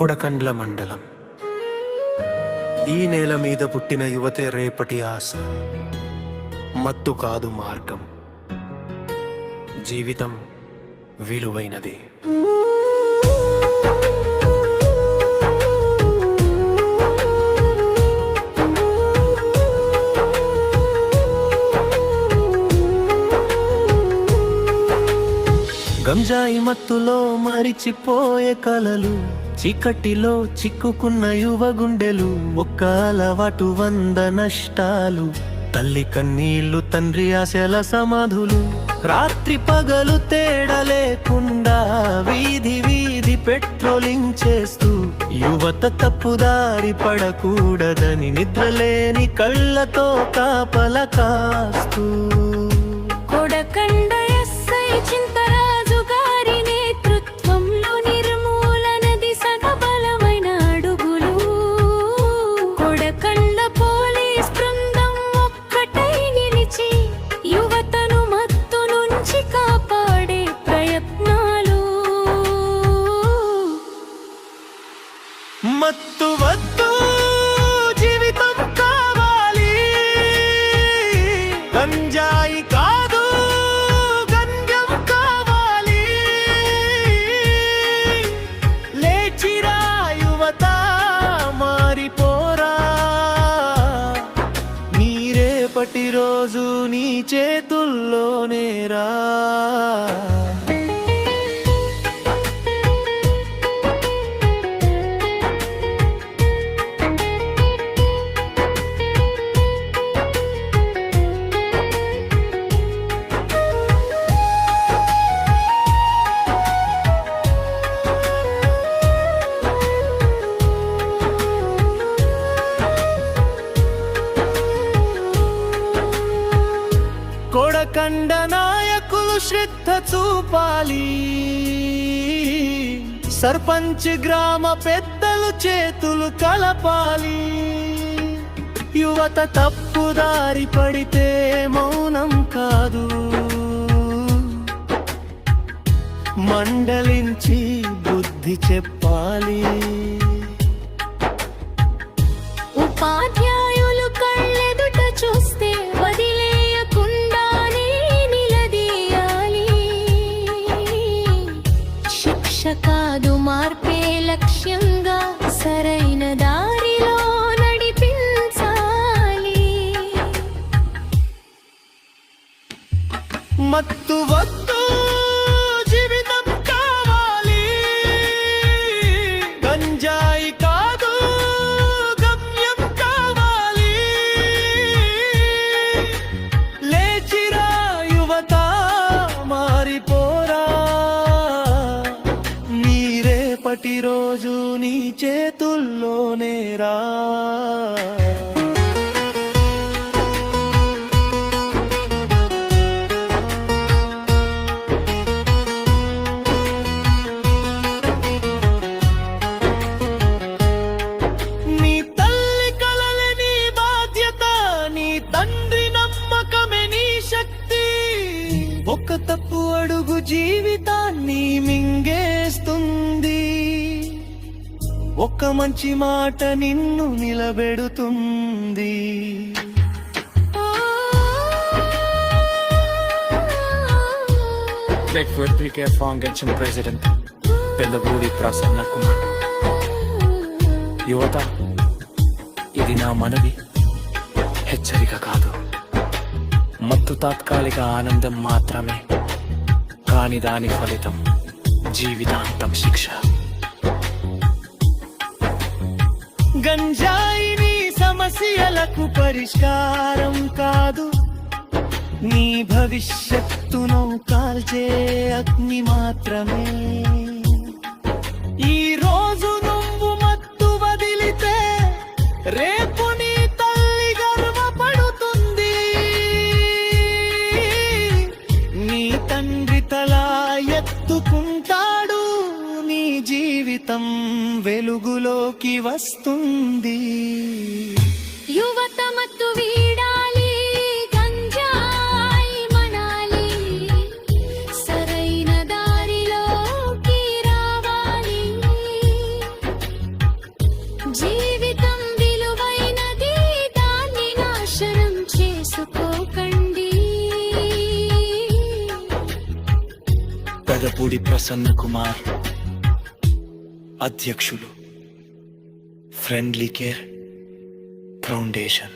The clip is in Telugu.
కొడకండ్ల మండలం. ఈ నేల మీద పుట్టిన యువతే రేపటి ఆశ. మత్తు కాదు మార్గం. జీవితం విలువైనది. గంజాయి మత్తులో మరిచిపోయే కలలు, చీకటిలో చిక్కుకున్న యువ గుండెలు. ఒక్క అలవాటు 100 నష్టాలు. తల్లి కన్నీళ్లు, తండ్రి ఆశల సమాధులు. రాత్రి పగలు తేడా లేకుండా వీధి వీధి పెట్రోలింగ్ చేస్తూ యువత తప్పుదారి పడకూడదని నిద్రలేని కళ్ళతో కాపల కాస్తూ కొడకండ ఎస్ఐ చింతరాజు గారి నేతృత్వంలో నిర్మూలన దిశగా బలమైన అడుగులు. కొడకండ పోలీస్ బృందం ఒక్కటై నిలిచి యువతను మత్తు నుంచి కాపాడే ప్రయత్నాలు. మత్తు వద్దు, జీవితం కావాలి. గంజాయి కాదు, గంజం కావాలి. లేచిరా యువత, మారిపోరా. నీ రేపటి రోజు నీ చేతుల్లోనేరా. కొడకండ నాయకులు శ్రద్ధ చూపాలి. సర్పంచ్ గ్రామ పెద్దలు చేతులు కలపాలి. యువత తప్పుదారి పడితే మౌనం కాదు, మండలించి బుద్ధి చెప్పాలి. ఉపాధ్యాయులు కళ్ళెదుట చూస్తే వదిలేయకుండానే నిలదీయాలి. శిక్ష కాదు మార్పే లక్ష్యంగా సరైన దారిలో నడిపించాలి. మత్తు వద్దు, జీవితం కావాలి. గంజాయి కాదు, గమ్యం కావాలి. లేచిరా యువత, మారిపోరా. నీ రేపటి రోజు నీ చేతుల్లోనేరా. నీ తల్లి కలలే నీ బాధ్యత, నీ తండ్రి నమ్మకమే నీ శక్తి. ఒక తప్పు అడుగు జీవితాన్ని మింగేస్తుంది. ఒక మంచి మాట నిన్ను నిలబెడుతుంది. Blackfoot PK Foundation President Peddapudi Prasanna Kumar. యువత, ఇది నా మనవి, హెచ్చరిక కాదు. మత్తు తాత్కాలిక ఆనందం మాత్రమే, కాని దాని ఫలితం జీవితాంతం శిక్ష. గంజాయి నీ సమస్యలకు పరిష్కారం కాదు, నీ భవిష్యత్తును కాల్చే అగ్ని మాత్రమే. ఈ రోజు నువ్వు మత్తు వదిలితే రేపు నీ తల్లి గర్వపడుతుంది. నీ తండ్రి తల ఎత్తుకుంటాడు. నీ జీవితం వెలుగులోకి వస్తుంది. యువత మత్తు వీడాలి, గంజాయి మనాలి. సరైన దారిలోకి రావాలి. పెదపూడి ప్రసన్న కుమార్, అధ్యక్షులు, ఫ్రెండ్లీ కేర్ ఫౌండేషన్.